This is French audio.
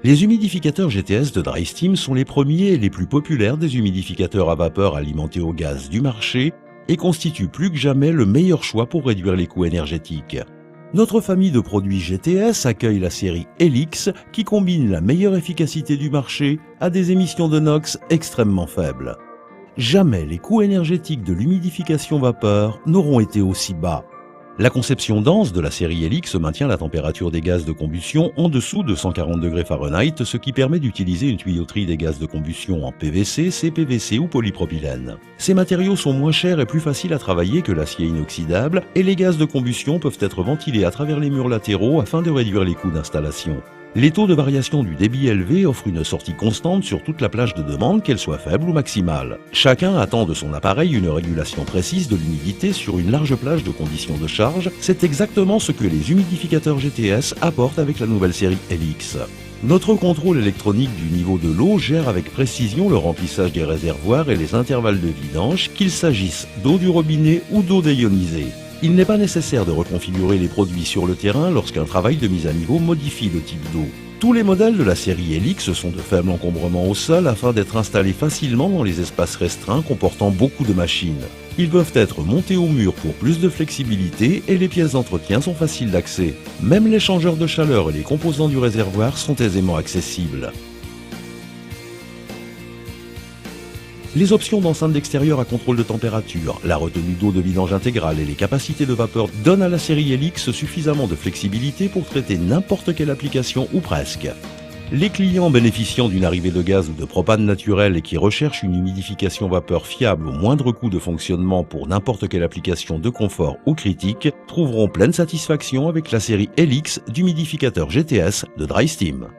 Les humidificateurs GTS de DrySteam sont les premiers et les plus populaires des humidificateurs à vapeur alimentés au gaz du marché et constituent plus que jamais le meilleur choix pour réduire les coûts énergétiques. Notre famille de produits GTS accueille la série Helix qui combine la meilleure efficacité du marché à des émissions de NOx extrêmement faibles. Jamais les coûts énergétiques de l'humidification vapeur n'auront été aussi bas. La conception dense de la série Helix maintient la température des gaz de combustion en dessous de 140 degrés Fahrenheit, ce qui permet d'utiliser une tuyauterie des gaz de combustion en PVC, CPVC ou polypropylène. Ces matériaux sont moins chers et plus faciles à travailler que l'acier inoxydable et les gaz de combustion peuvent être ventilés à travers les murs latéraux afin de réduire les coûts d'installation. Les taux de variation du débit élevé offrent une sortie constante sur toute la plage de demande, qu'elle soit faible ou maximale. Chacun attend de son appareil une régulation précise de l'humidité sur une large plage de conditions de charge. C'est exactement ce que les humidificateurs GTS apportent avec la nouvelle série Helix. Notre contrôle électronique du niveau de l'eau gère avec précision le remplissage des réservoirs et les intervalles de vidange, qu'il s'agisse d'eau du robinet ou d'eau déionisée. Il n'est pas nécessaire de reconfigurer les produits sur le terrain lorsqu'un travail de mise à niveau modifie le type d'eau. Tous les modèles de la série Helix sont de faible encombrement au sol afin d'être installés facilement dans les espaces restreints comportant beaucoup de machines. Ils peuvent être montés au mur pour plus de flexibilité et les pièces d'entretien sont faciles d'accès. Même les changeurs de chaleur et les composants du réservoir sont aisément accessibles. Les options d'enceinte d'extérieur à contrôle de température, la retenue d'eau de vidange intégrale et les capacités de vapeur donnent à la série Helix suffisamment de flexibilité pour traiter n'importe quelle application ou presque. Les clients bénéficiant d'une arrivée de gaz ou de propane naturel et qui recherchent une humidification vapeur fiable au moindre coût de fonctionnement pour n'importe quelle application de confort ou critique trouveront pleine satisfaction avec la série Helix d'humidificateurs GTS de DrySteam.